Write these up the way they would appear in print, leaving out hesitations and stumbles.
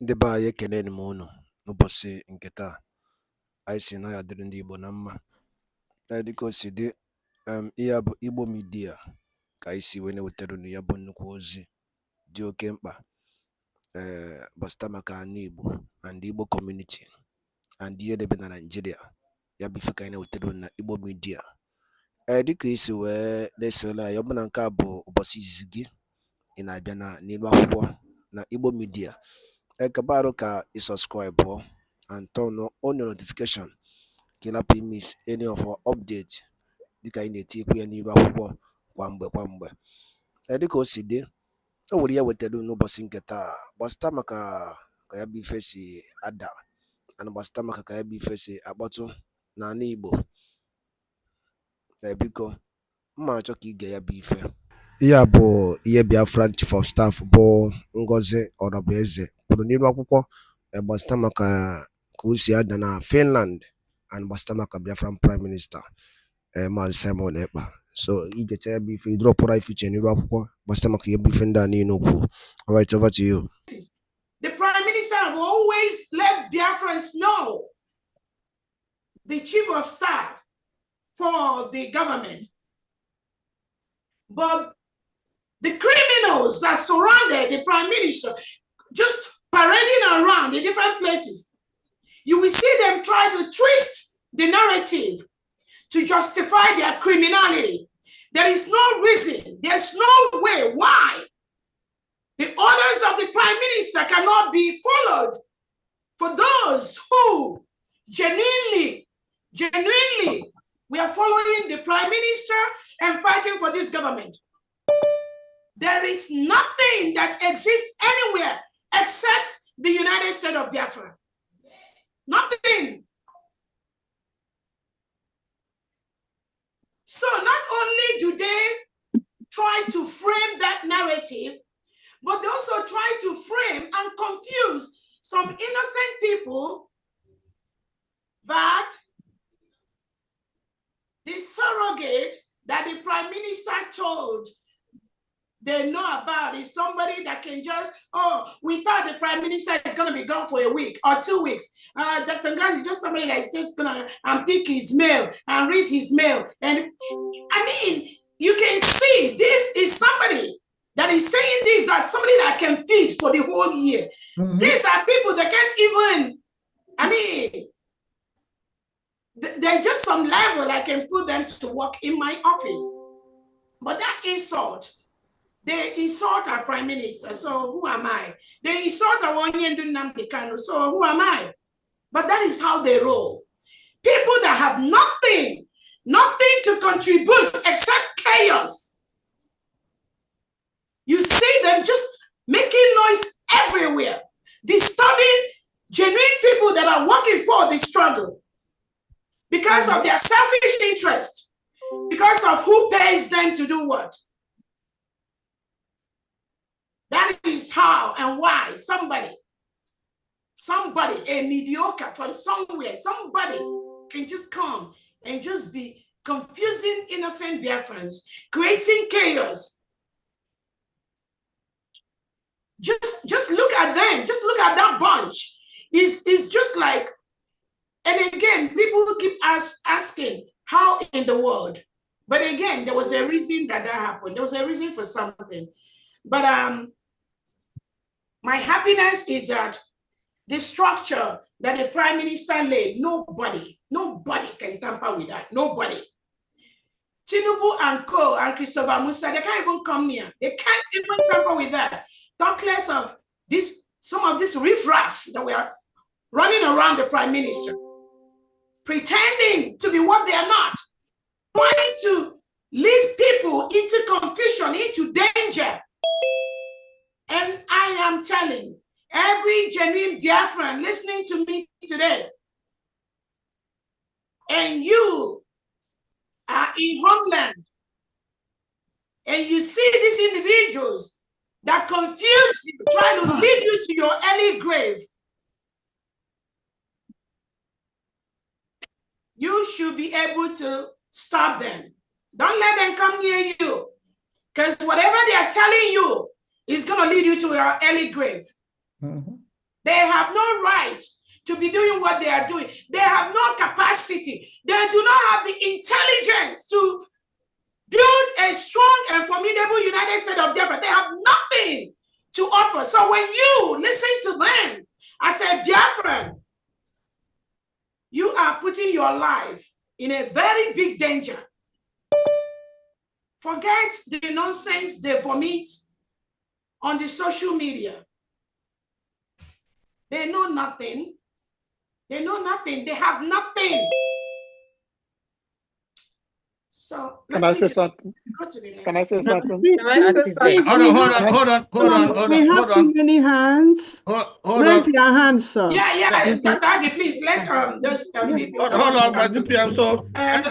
Ndị be anyị ekene m unu n'ụbọchị nke taa. Anyị si na ya dịrị ndị Igbo na mma. Dịka o si dị, ihe a bụ Igbo Media ka anyị si wee na-ewetara unu ya bụ nnukwu ozi dị oke mkpa gbasata maka ana Igbo and Igbo community and ihe debe na Nigeria. Ya bụ ife ka anyị na-ewetara unu na Igbo Media. Dịka isi wee na-esole anyị, ọ bụ na nke a bụ ụbọchị izizi gị ị na-abịa n'ilu akwụkwọ na Igbo Media. Ekpa ka you subscribe and turn on your notification ka you miss any of our updates dịka anyị na-etikwu ya n'iru akwụkwọ kwa mgbe. Dịka o si dị, o nwere ya wetara n'ụbọchị nke taa gbasata maka ka ya bụ ife si ada and gbasata maka ka ya bụ ife si akpọtụ n'ala Igbo. Biko mma achọ ka ige ya bụ ife. Ihe a bụ ihe BIAFRA Chief of Staff bụ Ngozi Orabueze kwuru n'iru akwụkwọ gbasata maka ka o si ada na Finland and gbasata maka Biafran Prime Minister Maazị Simon Ekpa. So igecha ya bụ ife idropụra ife iche n'iru akwụkwọ gbasata maka ihe bụ ife ndị a niile okwu. All right, over to you. The Prime Minister will always let Biafrans know, the Chief of Staff for the government. But the criminals that surrounded the Prime Minister, just parading around in different places, you will see them try to twist the narrative to justify their criminality. There is no reason, there's no way why the orders of the Prime Minister cannot be followed for those who genuinely, we are following the Prime Minister and fighting for this government. There is nothing that exists anywhere except the United States of Biafra. Nothing. So not only do they try to frame that narrative, but they also try to frame and confuse some innocent people that the surrogate that the Prime Minister told they know about is somebody that can just, we thought the Prime Minister is going to be gone for a week or 2 weeks. Dr. Ngaz is just somebody that is just going to pick his mail and read his mail. And I mean, you can see this is somebody that is saying this, that somebody that can feed for the whole year. Mm-hmm. These are people that can't even, I mean, there's just some level I can put them to work in my office. But that insult, they insult our Prime Minister, so who am I? They insult our NNAMDI, so who am I? But that is how they roll. People that have nothing to contribute except chaos. You see them just making noise everywhere, disturbing genuine people that are working for the struggle because of their selfish interest, because of who pays them to do what. That is how and why somebody, a mediocre from somewhere, somebody can just come and just be confusing innocent Biafrans, creating chaos. Just look at them. Just look at that bunch. It's just like, and again, people keep asking, how in the world? But again, there was a reason that happened. There was a reason for something. But my happiness is that the structure that the Prime Minister laid, nobody can tamper with that. Nobody. Tinubu and Co and Christopher Musa, they can't even come near. They can't even tamper with that. Talk less of this, some of these riffraffs that were running around the Prime Minister, pretending to be what they are not, trying to lead people into confusion, into danger. And I am telling every genuine Biafran listening to me today, and you are in homeland, and you see these individuals that confuse you, try to lead you to your early grave, you should be able to stop them. Don't let them come near you, because whatever they are telling you is going to lead you to your early grave. Mm-hmm. They have no right to be doing what they are doing. They have no capacity. They do not have the intelligence to build a strong and formidable United States of Biafra. They have nothing to offer. So when you listen to them as a Biafran, you are putting your life in a very big danger. Forget the nonsense they vomit on the social media. They know nothing. They know nothing. They have nothing. So can I say something? Go to the next. Can I say something? Hold on. We have too many hands. Raise your hand, sir. Yeah, Dr. Agi, please let those people. Hold on, my DPM. So I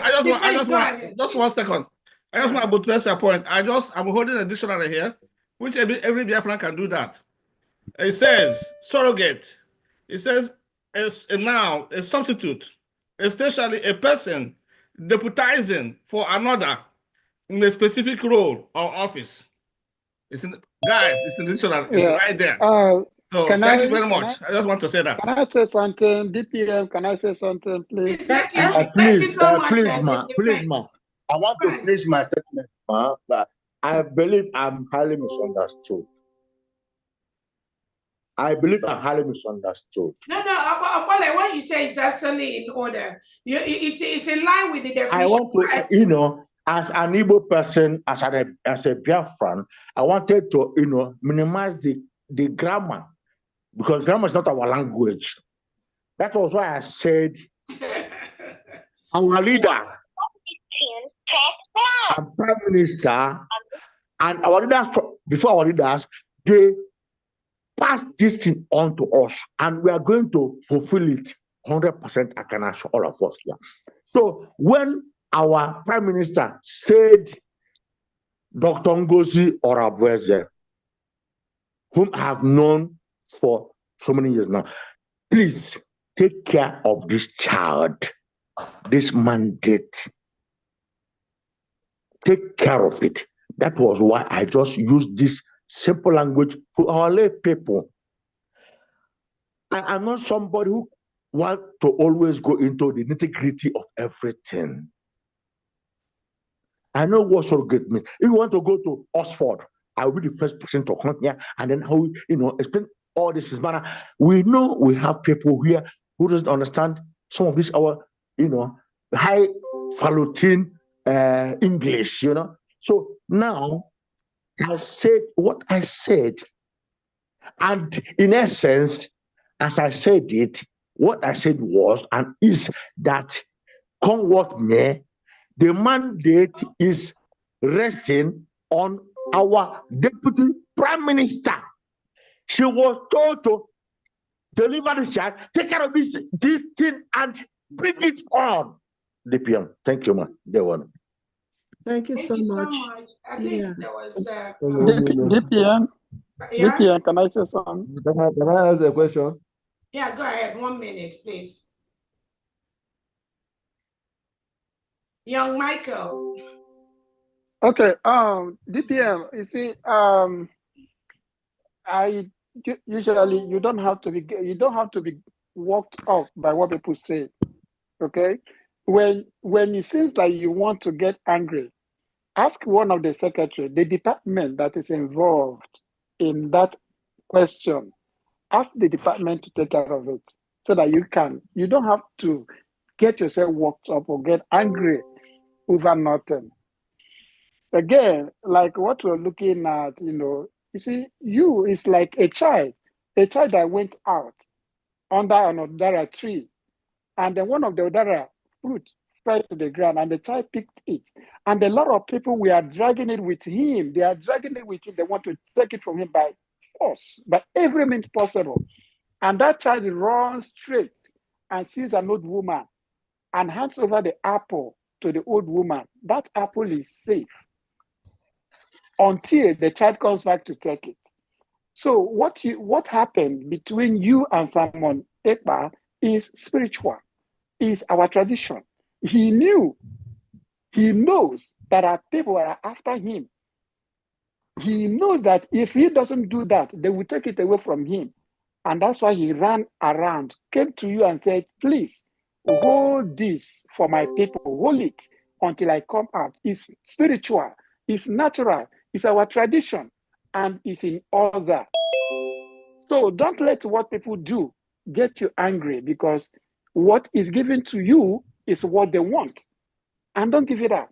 just 1 second. I just want to address your point. I'm holding a dictionary here, which every Biafran can do that. It says surrogate. It says as a noun, a substitute, especially a person deputizing for another in a specific role or office. It's in the dictionary. It's right there. So thank you very much. I just want to say that. Can I say something? DPM, can I say something, please? Thank you so much. Please, ma. I want to finish my statement, ma. But I believe I'm highly misunderstood. I believe I'm highly misunderstood. No, what you say is absolutely in order. It's in line with the definition. I want to, as an Igbo person, as a Biafran, I wanted to, minimize the grammar, because grammar is not our language. That was why I said our leader and Prime Minister and our leaders, before our leaders, they pass this thing on to us, and we are going to fulfill it 100%. I can assure all of us here. So when our Prime Minister said Dr. Ngozi Orabueze, whom I have known for so many years now, please take care of this child, this mandate. Take care of it. That was why I just used this simple language for our lay people. I'm not somebody who wants to always go into the nitty-gritty of everything. I know what surrogate means. If you want to go to Oxford, I will be the first person to come here and then how explain all this is matter. We know we have people here who doesn't understand some of this our high falutin English, So now I said what I said, and in essence, as I said it, what I said was and is that come what may, the mandate is resting on our deputy prime minister. She was told to deliver the child, take care of this thing, and bring it on. DPM, thank you, man. Thank you so much. I think there was DPM. Yeah? DPM, can I say something? Can I ask a question? Yeah, go ahead. 1 minute, please. Young Michael. Okay, DPM, you see, I usually you don't have to be walked up by what people say. Okay, when it seems like you want to get angry, ask one of the secretary, the department that is involved in that question. Ask the department to take care of it so that you don't have to get yourself worked up or get angry over nothing. Again, like what we're looking at, you see, is like a child that went out under an Odara tree, and then one of the Odara fruit fell to the ground, and the child picked it. And a lot of people were dragging it with him. They are dragging it with him. They want to take it from him by force, by every means possible. And that child runs straight and sees an old woman and hands over the apple to the old woman. That apple is safe until the child comes back to take it. So what happened between you and Simon Ekpa is spiritual, is our tradition. He knows that our people are after him. He knows that if he doesn't do that, they will take it away from him. And that's why he ran around, came to you and said, please, hold this for my people, hold it until I come out. It's spiritual, it's natural, it's our tradition, and it's in order. So don't let what people do get you angry, because what is given to you is what they want. And don't give it out.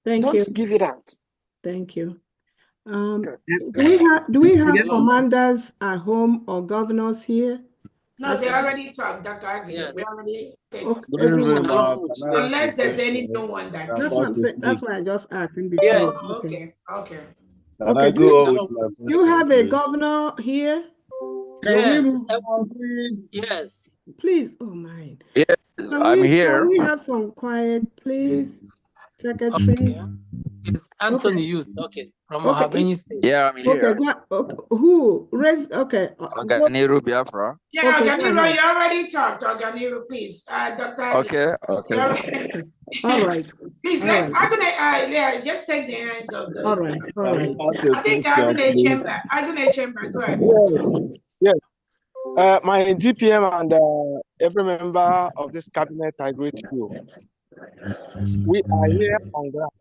Don't give it out. Thank you. Do we have commanders at home or governors here? No, they already talked, Dr. Agnew. Yes. We already take. Everyone. Unless there's any new one that That's what I'm saying. That's why I just asked in between. Yes. Okay. Can I go with my Do you have a governor here? Yes. Yes. Please, oh my. Yes, I'm here. Can we have some quiet, please, secretary? Okay. It's Anthony Youth. Okay. From Okay. Ohabeni State. Yeah, I'm here. Okay. Who? Okay. Oganiru Biafra. Yeah, Okay, Oganiru, you already talked. Oganiru, please. Dr. Okay. All right. Please, Agune, just take the hands of those. All right. I think Agune Chamber, go ahead. Yes. My DPM and every member of this cabinet, I greet you. We are here on ground,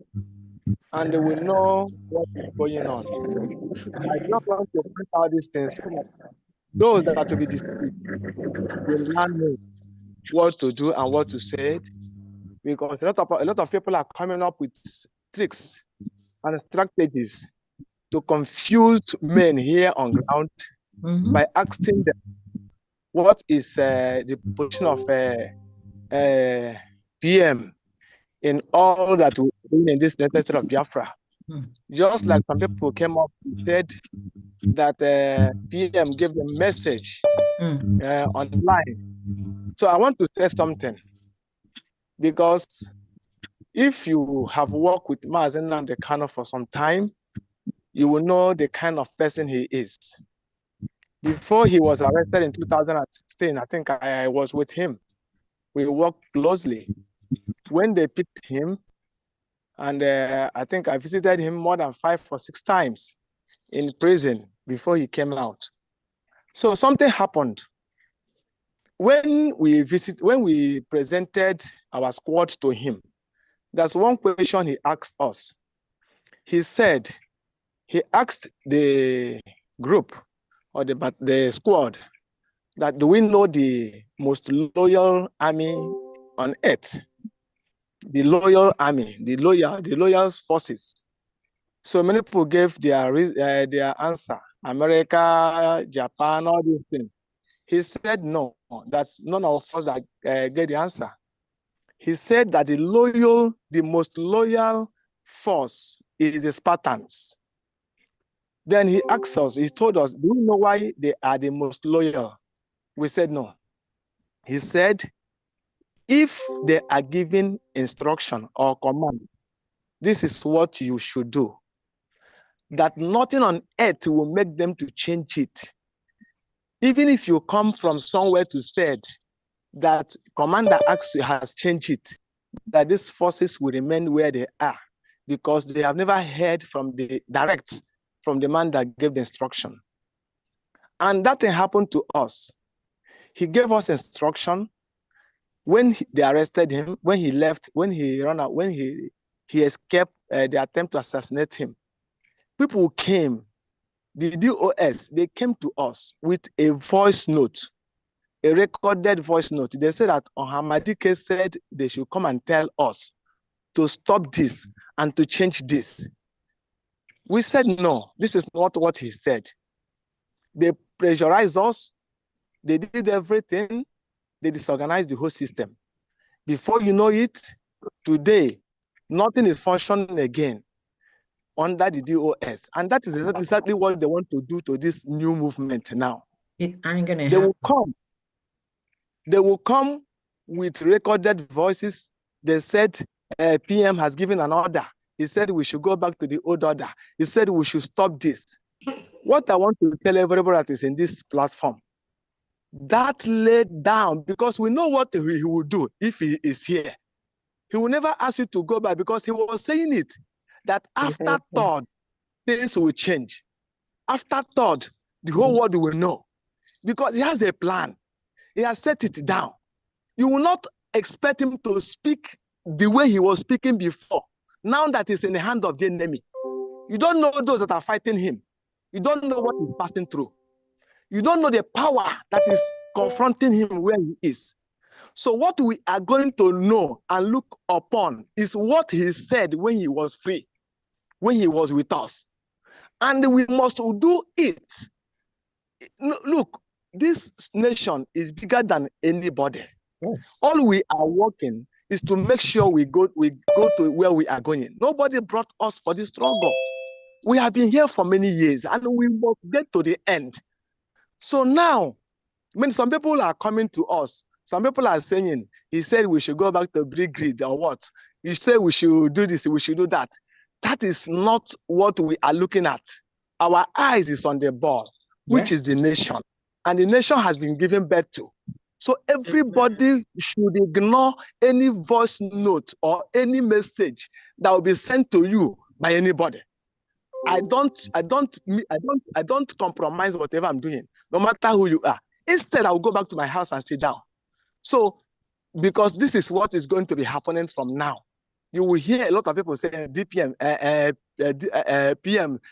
and we know what is going on. I just want to point out these things so that those that are to be deceived will not know what to do and what to say, because a lot of people are coming up with tricks and strategies to confuse men here on ground by asking them what is the position of PM in all that we're doing in this United States of Biafra. Just like some people came up and said that PM gave a message online. So I want to say something, because if you have worked with NNAMDI Kanu for some time, you will know the kind of person he is. Before he was arrested in 2016, I think I was with him. We worked closely. When they picked him, and I think I visited him more than 5 or 6 times in prison before he came out. So something happened. When we presented our squad to him, there's one question he asked us. He asked the group or the squad that, do we know the most loyal army on earth? The loyal army, the loyal forces. So many people gave their answer. America, Japan, all these things. He said no, that's none of us that get the answer. He said that the most loyal force is the Spartans. Then he asked us, he told us, do you know why they are the most loyal? We said no. He said, if they are given instruction or command, this is what you should do, that nothing on earth will make them to change it. Even if you come from somewhere to say that commander has changed it, that these forces will remain where they are, because they have never heard from the man that gave the instruction. And that thing happened to us. He gave us instruction. When they arrested him, when he left, when he ran out, when he escaped the attempt to assassinate him, people came, the DOS, they came to us with a voice note, a recorded voice note. They said that Ohamadike said they should come and tell us to stop this and to change this. We said, no, this is not what he said. They pressurized us. They did everything. They disorganized the whole system. Before you know it, today, nothing is functioning again under the DOS. And that is exactly what they want to do to this new movement now. It ain't gonna They happen. will come with recorded voices. They said PM has given an order. He said we should go back to the old order. He said we should stop this. What I want to tell everybody that is in this platform, that laid down, because we know what he will do if he is here. He will never ask you to go back, because he was saying it, that after thought, things will change. After thought, the whole world will know. Because he has a plan. He has set it down. You will not expect him to speak the way he was speaking before. Now that he's in the hand of the enemy. You don't know those that are fighting him. You don't know what he's passing through. You don't know the power that is confronting him where he is. So what we are going to know and look upon is what he said when he was free, when he was with us. And we must do it. Look, this nation is bigger than anybody. Yes. All we are working is to make sure we go to where we are going. Nobody brought us for this struggle. We have been here for many years and we must get to the end. So now, some people are coming to us. Some people are saying, he said we should go back to brick grid or what? You say we should do this, we should do that. That is not what we are looking at. Our eyes is on the ball, which is the nation. And the nation has been given birth to. So everybody should ignore any voice note or any message that will be sent to you by anybody. I don't compromise whatever I'm doing, no matter who you are. Instead, I will go back to my house and sit down. So, because this is what is going to be happening from now. You will hear a lot of people saying PM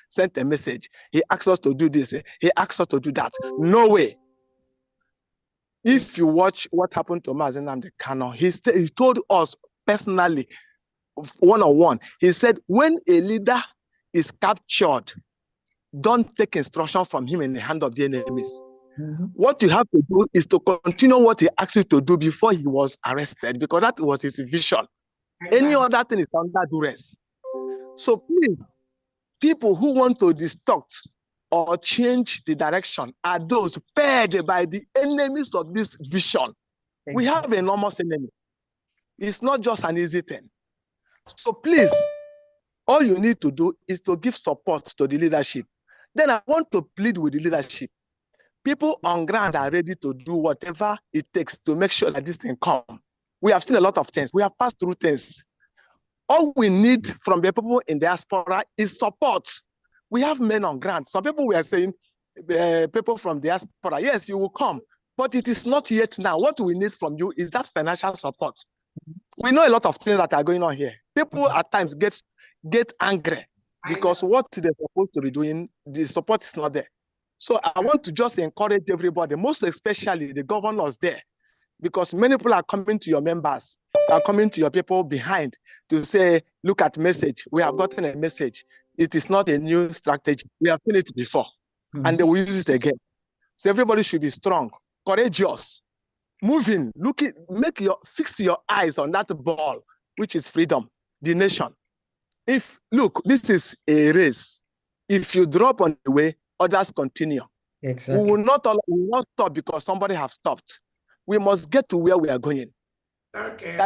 sent a message. He asked us to do this. He asked us to do that. No way. If you watch what happened to NNAMDI Kanu, he told us personally, one-on-one, he said, when a leader is captured, don't take instruction from him in the hand of the enemies. What you have to do is to continue what he asked you to do before he was arrested, because that was his vision. Any other thing is under duress. So please, people who want to distort or change the direction are those paid by the enemies of this vision. We have enormous enemy. It's not just an easy thing. So please, all you need to do is to give support to the leadership. Then I want to plead with the leadership. People on ground are ready to do whatever it takes to make sure that this thing comes. We have seen a lot of things. We have passed through things. All we need from the people in diaspora is support. We have men on ground. Some people were saying, people from diaspora, yes, you will come, but it is not yet now. What we need from you is that financial support. We know a lot of things that are going on here. People at times get angry because what they're supposed to be doing, the support is not there. So I want to just encourage everybody, most especially the governors there, because many people are coming to your members, are coming to your people behind to say, look at message. We have gotten a message. It is not a new strategy. We have seen it before, and they will use it again. So everybody should be strong, courageous, moving, looking, fix your eyes on that ball, which is freedom, the nation. Look, this is a race. If you drop on the way, others continue. Exactly. We will not stop because somebody has stopped. We must get to where we are going. Okay.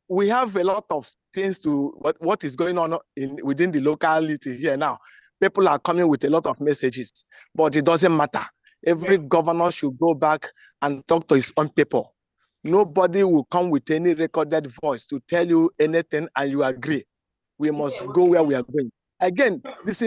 We have a lot of things to what is going on within the locality here now. People are coming with a lot of messages, but it doesn't matter. Every governor should go back and talk to his own people. Nobody will come with any recorded voice to tell you anything and you agree. We must go where we are going. Again, this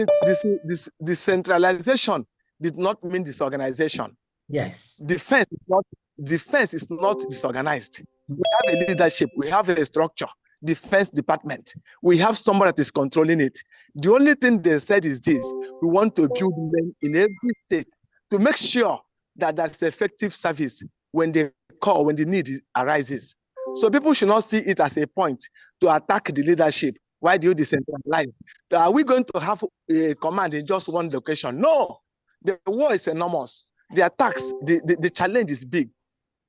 decentralization did not mean disorganization. Yes. Defense is not disorganized. We have a leadership, we have a structure, defense department. We have someone that is controlling it. The only thing they said is this: we want to build men in every state to make sure that there's effective service when they call, when the need arises. So people should not see it as a point to attack the leadership. Why do you decentralize? Are we going to have a command in just one location? No, the war is enormous. The attacks, the challenge is big.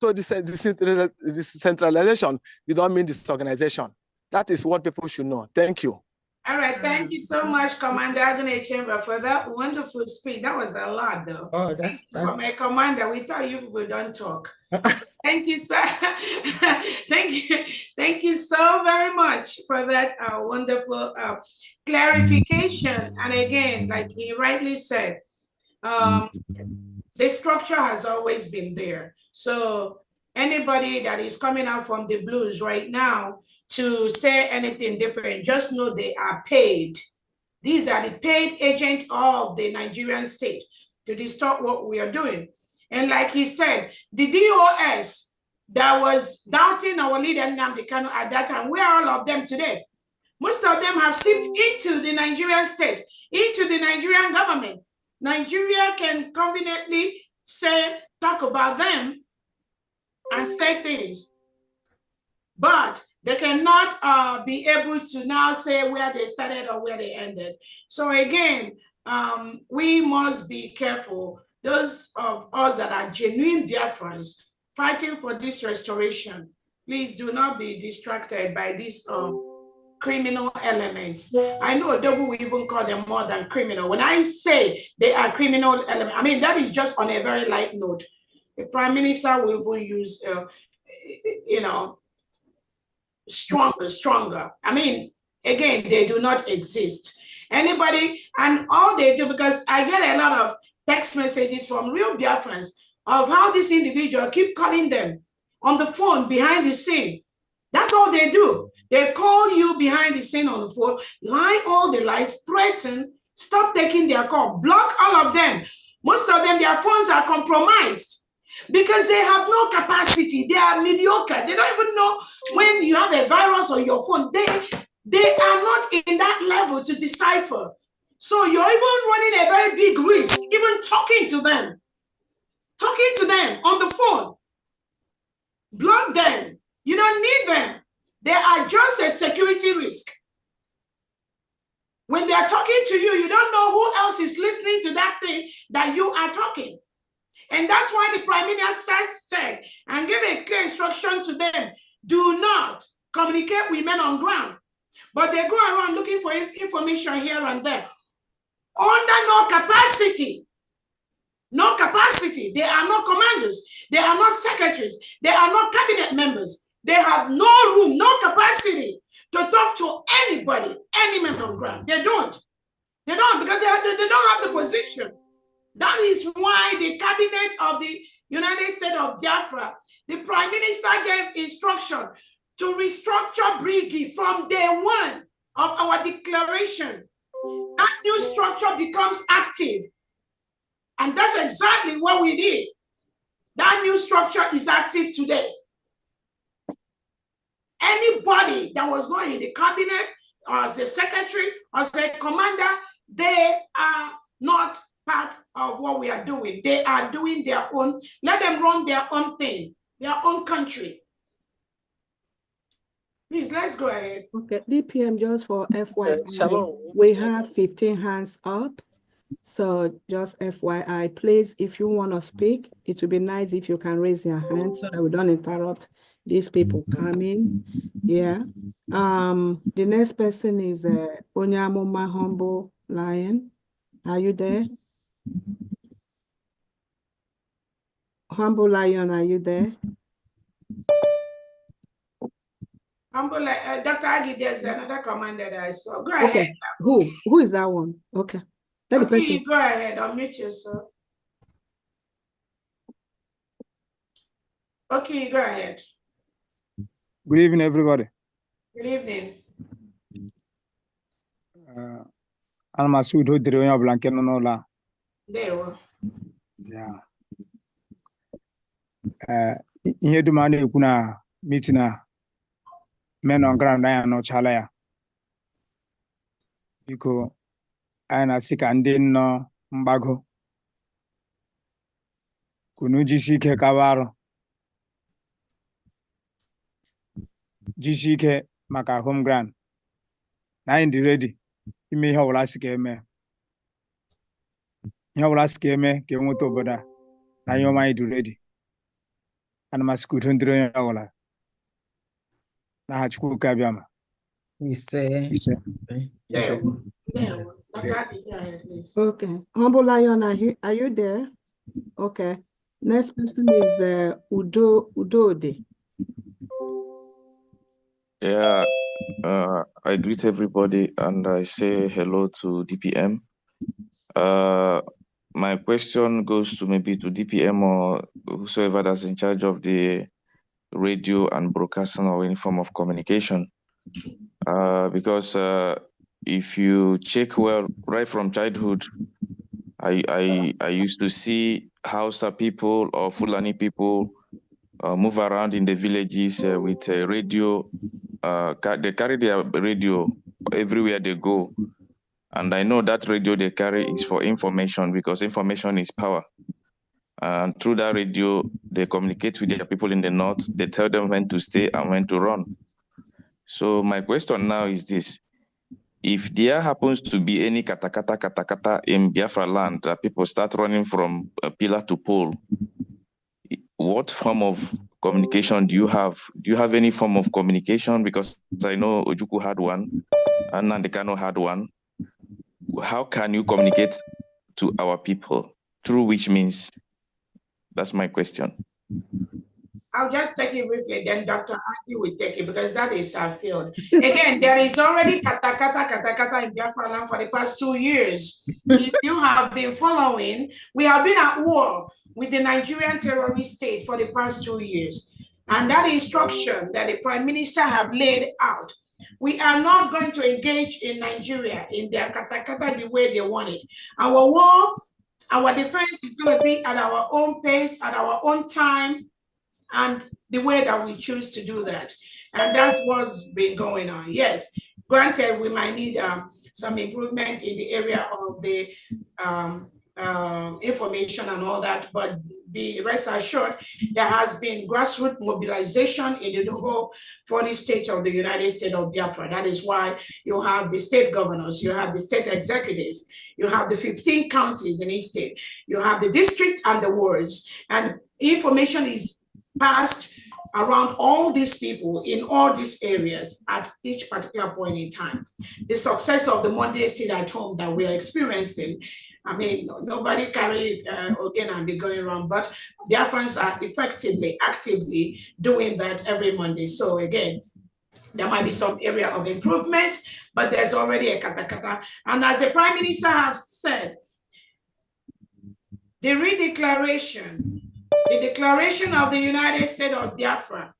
So this centralization, you don't mean disorganization. That is what people should know. Thank you. All right, thank you so much, Commander Agune Chamber, for that wonderful speech. That was a lot, though. Oh, that's from a commander. We thought you people don't talk. Thank you, sir. Thank you so very much for that wonderful clarification. And again, like he rightly said, the structure has always been there. So anybody that is coming out from the blues right now to say anything different, just know they are paid. These are the paid agents of the Nigerian state. to distort what we are doing. And like he said, the DOS that was doubting our leader NNAMDI Kanu at that time, where are all of them today? Most of them have seeped into the Nigerian state, into the Nigerian government. Nigeria can conveniently talk about them and say things, but they cannot be able to now say where they started or where they ended. So again, we must be careful. Those of us that are genuine Biafrans fighting for this restoration, please do not be distracted by these criminal elements. I know Odogu will even call them more than criminal. When I say they are criminal elements, I mean, that is just on a very light note. The Prime Minister will even use, stronger. I mean, again, they do not exist. Anybody, and all they do, because I get a lot of text messages from real Biafrans of how this individual keep calling them on the phone behind the scene. That's all they do. They call you behind the scene on the phone, lie all the lies, threaten, stop taking their call, block all of them. Most of them, their phones are compromised because they have no capacity. They are mediocre. They don't even know when you have a virus on your phone. They are not in that level to decipher. So you're even running a very big risk, even talking to them on the phone. Block them. You don't need them. They are just a security risk. When they're talking to you, you don't know who else is listening to that thing that you are talking. And that's why the Prime Minister said and gave a clear instruction to them, do not communicate with men on ground. But they go around looking for information here and there. Under no capacity. No capacity. They are not commanders. They are not secretaries. They are not cabinet members. They have no room, no capacity to talk to anybody, any man on ground. They don't. They don't, because they don't have the position. That is why the cabinet of the United States of Biafra, the Prime Minister gave instruction to restructure Brigi from day one of our declaration. That new structure becomes active. And that's exactly what we did. That new structure is active today. Anybody that was not in the cabinet or as a secretary or as a commander, they are not part of what we are doing. They are doing their own, let them run their own thing, their own country. Please, let's go ahead. Okay, DPM, just for FYI, we have 15 hands up. So just FYI, please, if you want to speak, it would be nice if you can raise your hand so that we don't interrupt these people coming. Yeah. The next person is Onyamoma Humble Lion. Are you there? Humble Lion, are you there? Humble, Dr. Agi, there's another commander that I saw. Go ahead. Okay. Who is that one? Okay. Okay, go ahead. Unmute yourself. Okay, go ahead. Good evening, everybody. Good evening. I'm a suit who did a blanket on all that. There were. Yeah. Here do money kuna meeting men on ground I am no chalaya. Because I am a sick and then no mbago. Kunuji sike kawaro. GCK maka home ground. Na indi ready. Ime ha wala sike me. Ha wala sike me ke moto boda. Na yo mai do ready. Ana masku thundro ya wala. Na hachku ka biama. Ise. Okay. Humble Lion, are you there? Okay. Next person is Udode. Yeah, I greet everybody and I say hello to DPM. My question goes to maybe to DPM or whosoever that's in charge of the radio and broadcasting or any form of communication. Because if you check well, right from childhood, I used to see Hausa people or Fulani people move around in the villages with a radio. They carry their radio everywhere they go. And I know that radio they carry is for information, because information is power. And through that radio, they communicate with their people in the north. They tell them when to stay and when to run. So my question now is this. If there happens to be any katakata in Biafra land that people start running from pillar to pole, what form of communication do you have? Do you have any form of communication? Because I know Ojukwu had one, and Nandekano had one. How can you communicate to our people? Through which means? That's my question. I'll just take it briefly, then Dr. Aki will take it, because that is our field. Again, there is already katakata in Biafra land for the past 2 years. If you have been following, we have been at war with the Nigerian terrorist state for the past 2 years. And that instruction that the Prime Minister have laid out, we are not going to engage in Nigeria in their katakata the way they want it. Our war, our defense is going to be at our own pace, at our own time, and the way that we choose to do that. And that's what's been going on. Yes, granted, we might need some improvement in the area of the information and all that, but be rest assured, there has been grassroots mobilization in the whole 40 states of the United States of Biafra. That is why you have the state governors, you have the state executives, you have the 15 counties in each state, you have the districts and the wards, and information is passed around all these people in all these areas at each particular point in time. The success of the Monday sit at home that we are experiencing, I mean, nobody carry again and be going around, but Biafrans are effectively, actively doing that every Monday. So again, there might be some area of improvements, but there's already a katakata. And as the Prime Minister has said, the redeclaration, the declaration of the United States of Biafra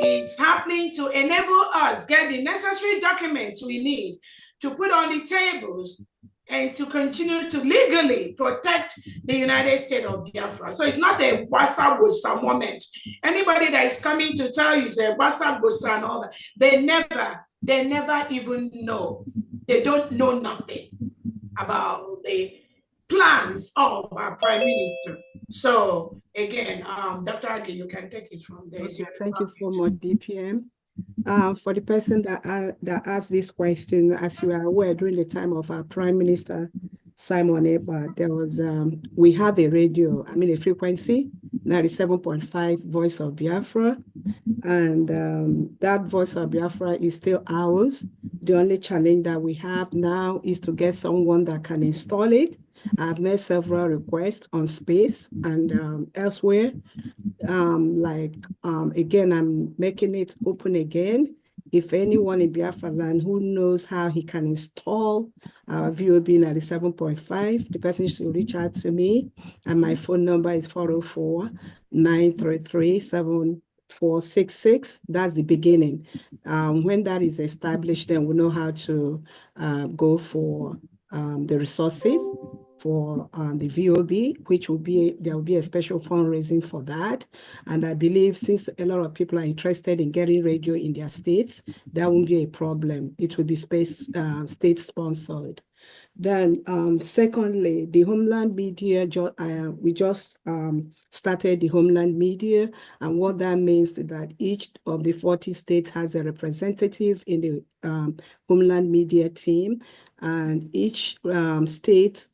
is happening to enable us get the necessary documents we need to put on the tables and to continue to legally protect the United States of Biafra. So it's not a WhatsApp Bosta moment. Anybody that is coming to tell you say WhatsApp Bosta and all that, they never even know. They don't know nothing about the plans of our Prime Minister. So again, Dr. Agi, you can take it from there. Okay, thank you so much, DPM. For the person that asked this question, as you are aware, during the time of our Prime Minister, Simon Ekpa, there was, we have a radio, I mean a frequency, 97.5 Voice of Biafra. And that Voice of Biafra is still ours. The only challenge that we have now is to get someone that can install it. I've made several requests on space and elsewhere. Again, I'm making it open again. If anyone in Biafra land who knows how he can install our VOB 97.5, the person should reach out to me. And my phone number is 404-933-7466. That's the beginning. When that is established, then we know how to go for the resources for the VOB, which will be, there will be a special fundraising for that. And I believe since a lot of people are interested in getting radio in their states, that won't be a problem. It will be state sponsored. Then secondly, the Homeland Media, we just started the Homeland Media, and what that means is that each of the 40 states has a representative in the Homeland Media team, and each state,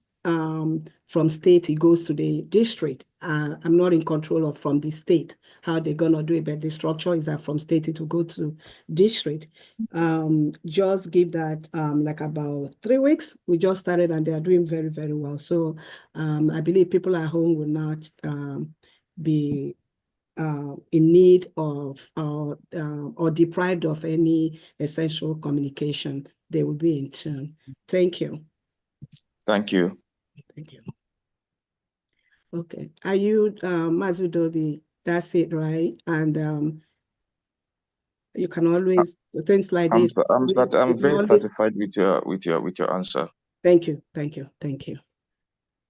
from state, it goes to the district. I'm not in control of from the state, how they're gonna do it, but the structure is that from state it will go to district. Just give that like about 3 weeks. We just started and they are doing very, very well. So I believe people at home will not be in need of or deprived of any essential communication. They will be in tune. Thank you. Thank you. Thank you. Okay, are you Mazudobi? That's it, right? And you can always things like this. I'm very satisfied with your answer. Thank you, thank you, thank you.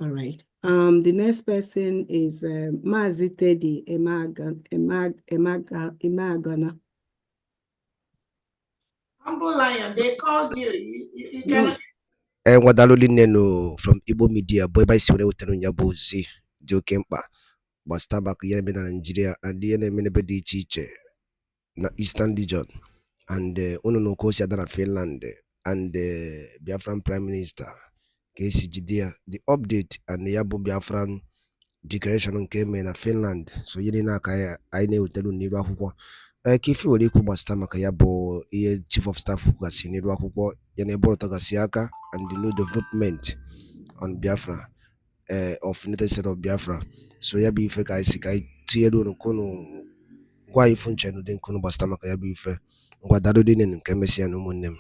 All right. The next person is Mazi Teddy Emagana. Humble Lion, they called you. You cannot. Wadaloli Neno from Igbo Media, boy by Sune Utanu Yabuzi, Dio Kempa, Bastabak Yemen Nigeria, and the enemy teacher, na Eastern Region, and Uno Kosia Dana Finland, and the Biafran Prime Minister, KCGD, the update, and the Yabu Biafran declaration came in Finland, so Yelina Kaya, I know Telu Niva Huko. Kifi Oliku Bastamaka Yabo, Chief of Staff Hukasi Nidwa Huko, Yanebo Tagasiaka, and the new development on Biafra, of United States of Biafra. So Yabi Feka Isikai, Tiedo no Kono, Guai Funchen, then Kono Bastamaka Yabi Fe, Guadadin and Kemesia no Munem.